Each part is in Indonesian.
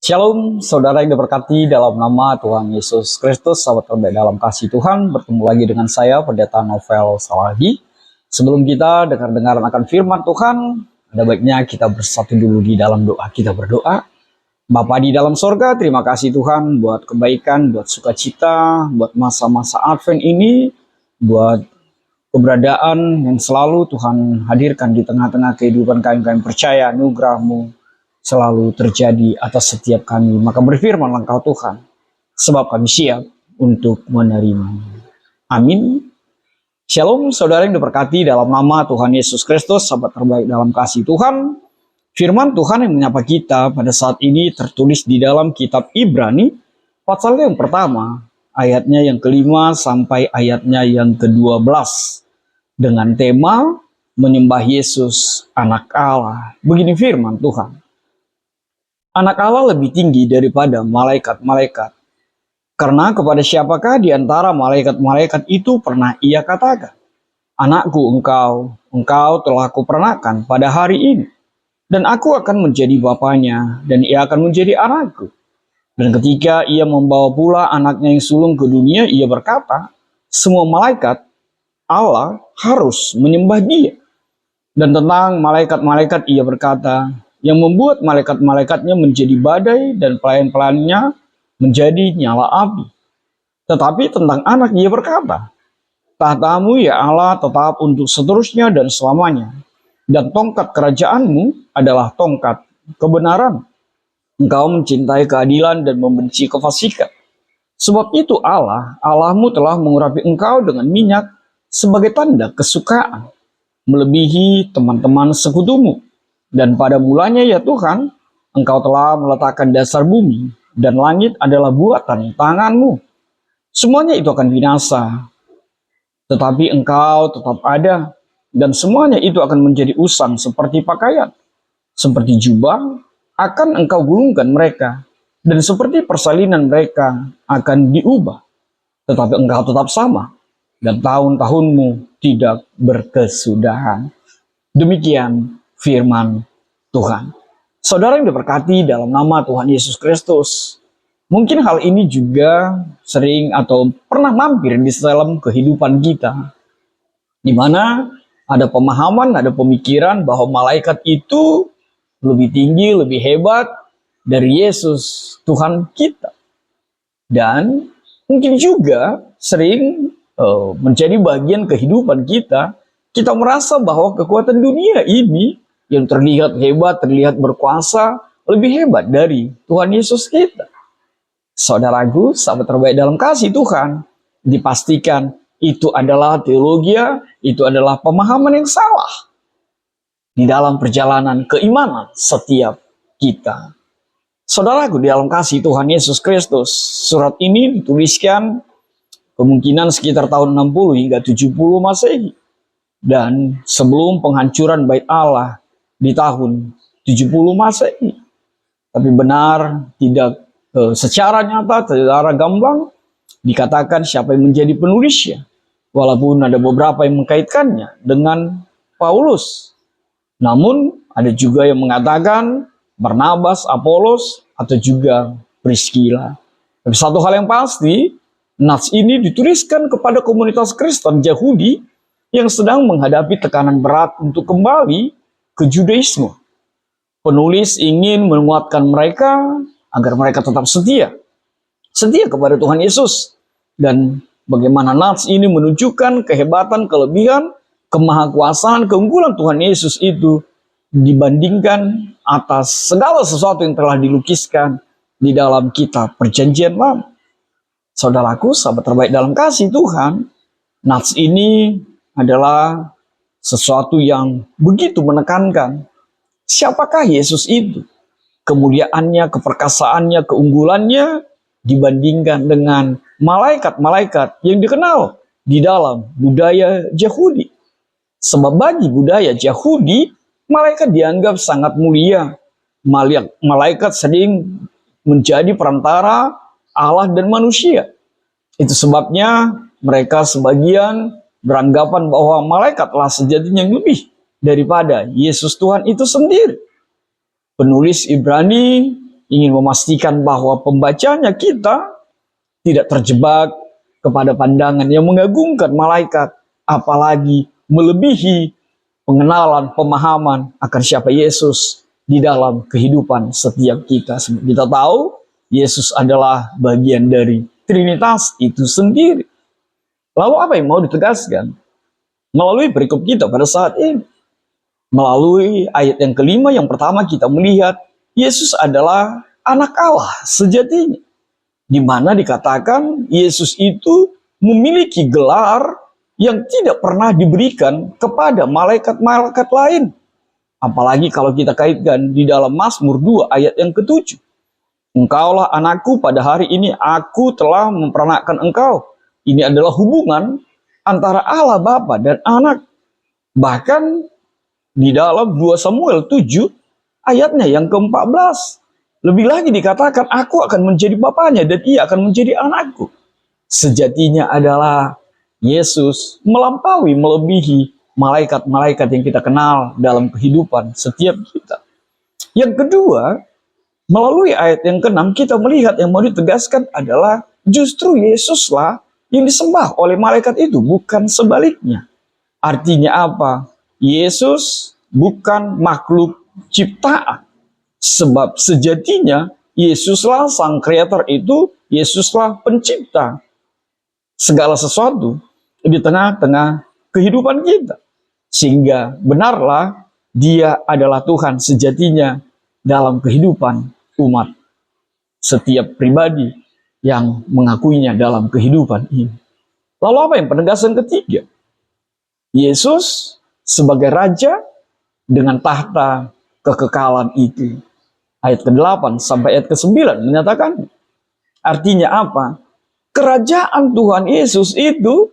Shalom, saudara yang diberkati dalam nama Tuhan Yesus Kristus, sahabat terbaik dalam kasih Tuhan. Bertemu lagi dengan saya, Pendeta Novel Salagi. Sebelum kita dengar-dengaran akan firman Tuhan, ada baiknya kita bersatu dulu di dalam doa. Kita berdoa. Bapa di dalam sorga, terima kasih Tuhan buat kebaikan, buat sukacita, buat masa-masa Advent ini, buat keberadaan yang selalu Tuhan hadirkan di tengah-tengah kehidupan kami percaya anugerah-Mu selalu terjadi atas setiap kami. Maka berfirmanlah Engkau Tuhan, sebab kami siap untuk menerima. Amin. Shalom, saudara yang diberkati dalam nama Tuhan Yesus Kristus, sahabat terbaik dalam kasih Tuhan. Firman Tuhan yang menyapa kita pada saat ini tertulis di dalam kitab Ibrani, pasalnya yang pertama, ayatnya yang kelima sampai ayatnya yang ke-12. Dengan tema, menyembah Yesus, anak Allah. Begini firman Tuhan. Anak Allah lebih tinggi daripada malaikat-malaikat. Karena kepada siapakah di antara malaikat-malaikat itu pernah ia katakan, "Anakku engkau telah kuperanakan pada hari ini, dan aku akan menjadi bapanya, dan ia akan menjadi anakku." Dan ketika ia membawa pula anaknya yang sulung ke dunia, ia berkata, "Semua malaikat Allah harus menyembah dia." Dan tentang malaikat-malaikat ia berkata, yang membuat malaikat-malaikatnya menjadi badai dan pelayan-pelayannya menjadi nyala api. Tetapi tentang anak ia berkata, "Tahtamu ya Allah tetap untuk seterusnya dan selamanya, dan tongkat kerajaanmu adalah tongkat kebenaran. Engkau mencintai keadilan dan membenci kefasikan. Sebab itu Allahmu telah mengurapi engkau dengan minyak sebagai tanda kesukaan, melebihi teman-teman sekutumu. Dan pada mulanya ya Tuhan, engkau telah meletakkan dasar bumi, dan langit adalah buatan tanganmu. Semuanya itu akan binasa, tetapi engkau tetap ada, dan semuanya itu akan menjadi usang seperti pakaian. Seperti jubah akan engkau gulungkan mereka, dan seperti persalinan mereka akan diubah. Tetapi engkau tetap sama, dan tahun-tahunmu tidak berkesudahan." Demikian firman Tuhan. Saudara yang diberkati dalam nama Tuhan Yesus Kristus, mungkin hal ini juga sering atau pernah mampir di dalam kehidupan kita, di mana ada pemahaman, ada pemikiran bahwa malaikat itu lebih tinggi, lebih hebat dari Yesus, Tuhan kita. Dan mungkin juga sering menjadi bagian kehidupan kita. Kita merasa bahwa kekuatan dunia ini yang terlihat hebat, terlihat berkuasa, lebih hebat dari Tuhan Yesus kita. Saudaraku, sahabat terbaik dalam kasih Tuhan, dipastikan itu adalah teologi, itu adalah pemahaman yang salah di dalam perjalanan keimanan setiap kita. Saudaraku, di dalam kasih Tuhan Yesus Kristus, surat ini dituliskan kemungkinan sekitar tahun 60 hingga 70 Masehi. Dan sebelum penghancuran bait Allah di tahun 70 Masehi. Tapi benar tidak secara nyata, secara gamblang dikatakan siapa yang menjadi penulisnya. Walaupun ada beberapa yang mengkaitkannya dengan Paulus. Namun ada juga yang mengatakan Barnabas, Apolos, atau juga Priscilla. Tapi satu hal yang pasti, nats ini dituliskan kepada komunitas Kristen Yahudi yang sedang menghadapi tekanan berat untuk kembali ke Judaisme. Penulis ingin menguatkan mereka agar mereka tetap setia kepada Tuhan Yesus. Dan bagaimana nats ini menunjukkan kehebatan, kelebihan, kemahakuasaan, keunggulan Tuhan Yesus itu dibandingkan atas segala sesuatu yang telah dilukiskan di dalam kitab Perjanjian Lama. Saudaraku, sahabat terbaik dalam kasih Tuhan, nats ini adalah sesuatu yang begitu menekankan siapakah Yesus itu, kemuliaannya, keperkasaannya, keunggulannya dibandingkan dengan malaikat-malaikat yang dikenal di dalam budaya Yahudi. Sebab bagi budaya Yahudi, malaikat dianggap sangat mulia. Malaikat sering menjadi perantara Allah dan manusia. Itu sebabnya mereka sebagian beranggapan bahwa malaikatlah sejatinya yang lebih daripada Yesus Tuhan itu sendiri. Penulis Ibrani ingin memastikan bahwa pembacanya kita tidak terjebak kepada pandangan yang mengagungkan malaikat, apalagi melebihi pengenalan, pemahaman akan siapa Yesus di dalam kehidupan setiap kita. Kita tahu Yesus adalah bagian dari Trinitas itu sendiri. Lalu apa yang mau ditegaskan melalui perikop kita pada saat ini? Melalui ayat yang kelima, yang pertama kita melihat Yesus adalah anak Allah sejatinya, di mana dikatakan Yesus itu memiliki gelar yang tidak pernah diberikan kepada malaikat-malaikat lain. Apalagi kalau kita kaitkan di dalam Mazmur 2 ayat yang ke-7. Engkaulah anakku, pada hari ini aku telah memperanakan engkau. Ini adalah hubungan antara Allah Bapa dan anak. Bahkan di dalam 2 Samuel 7 ayatnya yang ke-14. Lebih lagi dikatakan aku akan menjadi bapaknya dan ia akan menjadi anakku. Sejatinya adalah Yesus melampaui, melebihi malaikat-malaikat yang kita kenal dalam kehidupan setiap kita. Yang kedua, melalui ayat yang ke-6 kita melihat yang mau ditegaskan adalah justru Yesuslah yang disembah oleh malaikat itu, bukan sebaliknya. Artinya apa? Yesus bukan makhluk ciptaan. Sebab sejatinya Yesuslah sang kreator itu, Yesuslah pencipta segala sesuatu di tengah-tengah kehidupan kita. Sehingga benarlah dia adalah Tuhan sejatinya dalam kehidupan umat setiap pribadi yang mengakuinya dalam kehidupan ini. Lalu apa yang penegasan ketiga? Yesus sebagai Raja dengan tahta kekekalan itu. Ayat ke-8 sampai ayat ke-9 menyatakan. Artinya apa? Kerajaan Tuhan Yesus itu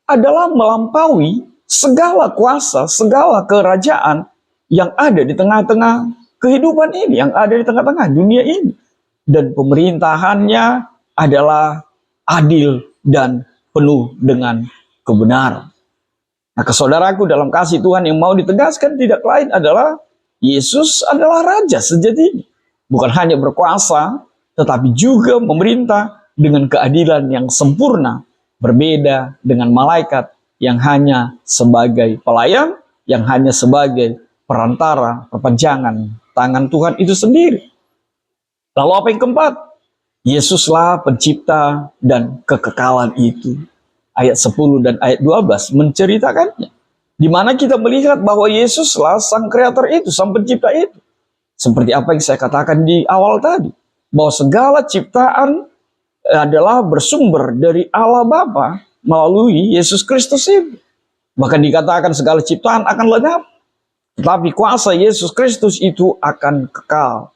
adalah melampaui segala kuasa, segala kerajaan yang ada di tengah-tengah kehidupan ini, yang ada di tengah-tengah dunia ini. Dan pemerintahannya adalah adil dan penuh dengan kebenaran. Nah, saudaraku dalam kasih Tuhan, yang mau ditegaskan tidak lain adalah Yesus adalah Raja sejatinya. Bukan hanya berkuasa, tetapi juga memerintah dengan keadilan yang sempurna. Berbeda dengan malaikat yang hanya sebagai pelayan, yang hanya sebagai perantara, perpanjangan tangan Tuhan itu sendiri. Lalu apa yang keempat? Yesuslah pencipta dan kekekalan itu. Ayat 10 dan ayat 12 menceritakannya. Di mana kita melihat bahwa Yesuslah sang kreator itu, sang pencipta itu. Seperti apa yang saya katakan di awal tadi. Bahwa segala ciptaan adalah bersumber dari Allah Bapa melalui Yesus Kristus itu. Bahkan dikatakan segala ciptaan akan lenyap. Tetapi kuasa Yesus Kristus itu akan kekal.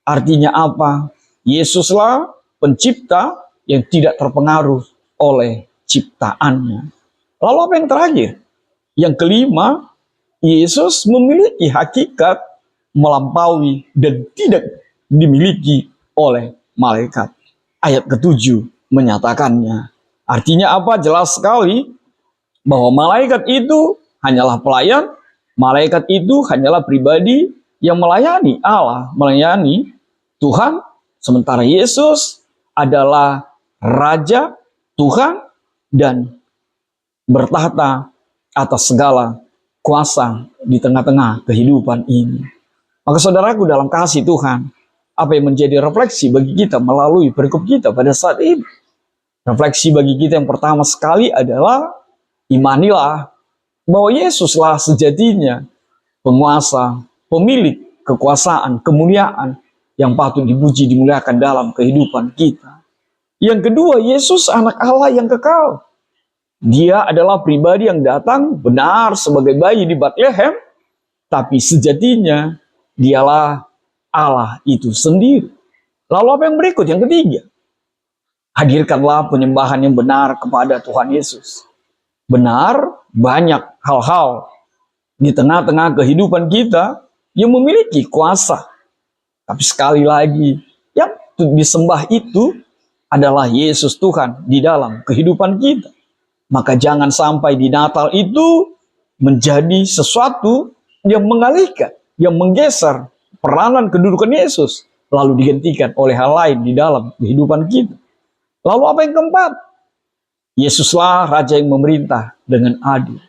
Artinya apa? Yesuslah pencipta yang tidak terpengaruh oleh ciptaannya. Lalu apa yang terakhir? Yang kelima, Yesus memiliki hakikat melampaui dan tidak dimiliki oleh malaikat. Ayat ke-7 menyatakannya. Artinya apa? Jelas sekali bahwa malaikat itu hanyalah pelayan, malaikat itu hanyalah pribadi yang melayani Allah, melayani Tuhan, sementara Yesus adalah Raja, Tuhan, dan bertahta atas segala kuasa di tengah-tengah kehidupan ini. Maka saudaraku dalam kasih Tuhan, apa yang menjadi refleksi bagi kita melalui perikop kita pada saat ini? Refleksi bagi kita yang pertama sekali adalah imanilah bahwa Yesuslah sejatinya penguasa, pemilik kekuasaan, kemuliaan yang patut dipuji, dimuliakan dalam kehidupan kita. Yang kedua, Yesus anak Allah yang kekal. Dia adalah pribadi yang datang benar sebagai bayi di Betlehem, tapi sejatinya dialah Allah itu sendiri. Lalu apa yang berikut? Yang ketiga, hadirkanlah penyembahan yang benar kepada Tuhan Yesus. Benar, banyak hal-hal di tengah-tengah kehidupan kita yang memiliki kuasa. Tapi sekali lagi, yang disembah itu adalah Yesus Tuhan di dalam kehidupan kita. Maka jangan sampai di Natal itu menjadi sesuatu yang mengalihkan, yang menggeser peranan kedudukan Yesus. lalu digantikan oleh hal lain di dalam kehidupan kita. Lalu apa yang keempat? Yesuslah Raja yang memerintah dengan adil.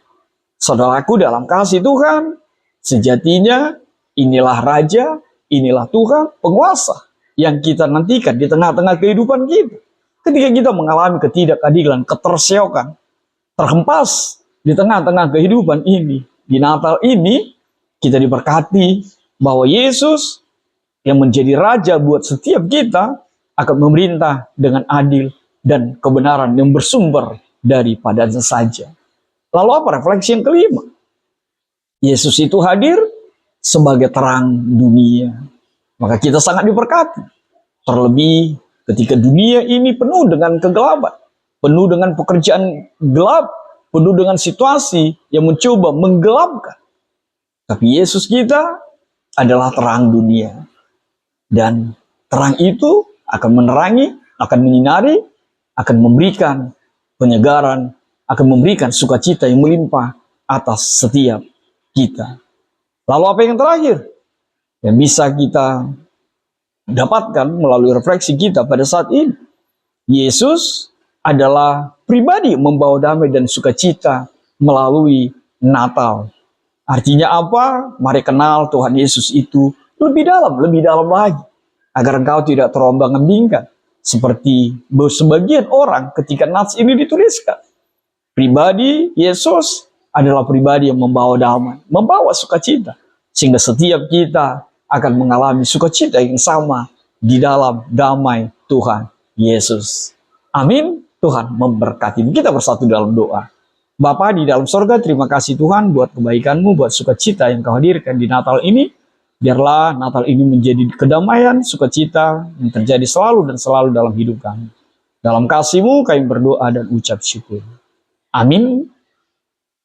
Saudaraku dalam kasih Tuhan, sejatinya inilah Raja, inilah Tuhan, penguasa yang kita nantikan di tengah-tengah kehidupan kita. Ketika kita mengalami ketidakadilan, keterseokan, terhempas di tengah-tengah kehidupan ini, di Natal ini, kita diberkati bahwa Yesus yang menjadi Raja buat setiap kita akan memerintah dengan adil dan kebenaran yang bersumber daripadanya saja. Lalu apa refleksi yang kelima? Yesus itu hadir sebagai terang dunia. Maka kita sangat diberkati. Terlebih ketika dunia ini penuh dengan kegelapan, penuh dengan pekerjaan gelap, penuh dengan situasi yang mencoba menggelapkan. Tapi Yesus kita adalah terang dunia. Dan terang itu akan menerangi, akan menyinari, akan memberikan penyegaran, akan memberikan sukacita yang melimpah atas setiap kita. Lalu apa yang terakhir yang bisa kita dapatkan melalui refleksi kita pada saat ini? Yesus adalah pribadi membawa damai dan sukacita melalui Natal. Artinya apa? Mari kenal Tuhan Yesus itu lebih dalam lagi. Agar engkau tidak terombang-ambingkan. Seperti sebagian orang ketika nats ini dituliskan. Pribadi Yesus adalah pribadi yang membawa damai, membawa sukacita. Sehingga setiap kita akan mengalami sukacita yang sama di dalam damai Tuhan Yesus. Amin. Tuhan memberkati. Kita bersatu dalam doa. Bapa di dalam sorga, terima kasih Tuhan buat kebaikan-Mu, buat sukacita yang Kau hadirkan di Natal ini. Biarlah Natal ini menjadi kedamaian, sukacita yang terjadi selalu dan selalu dalam hidup kami. Dalam kasih-Mu kami berdoa dan ucap syukur. Amin.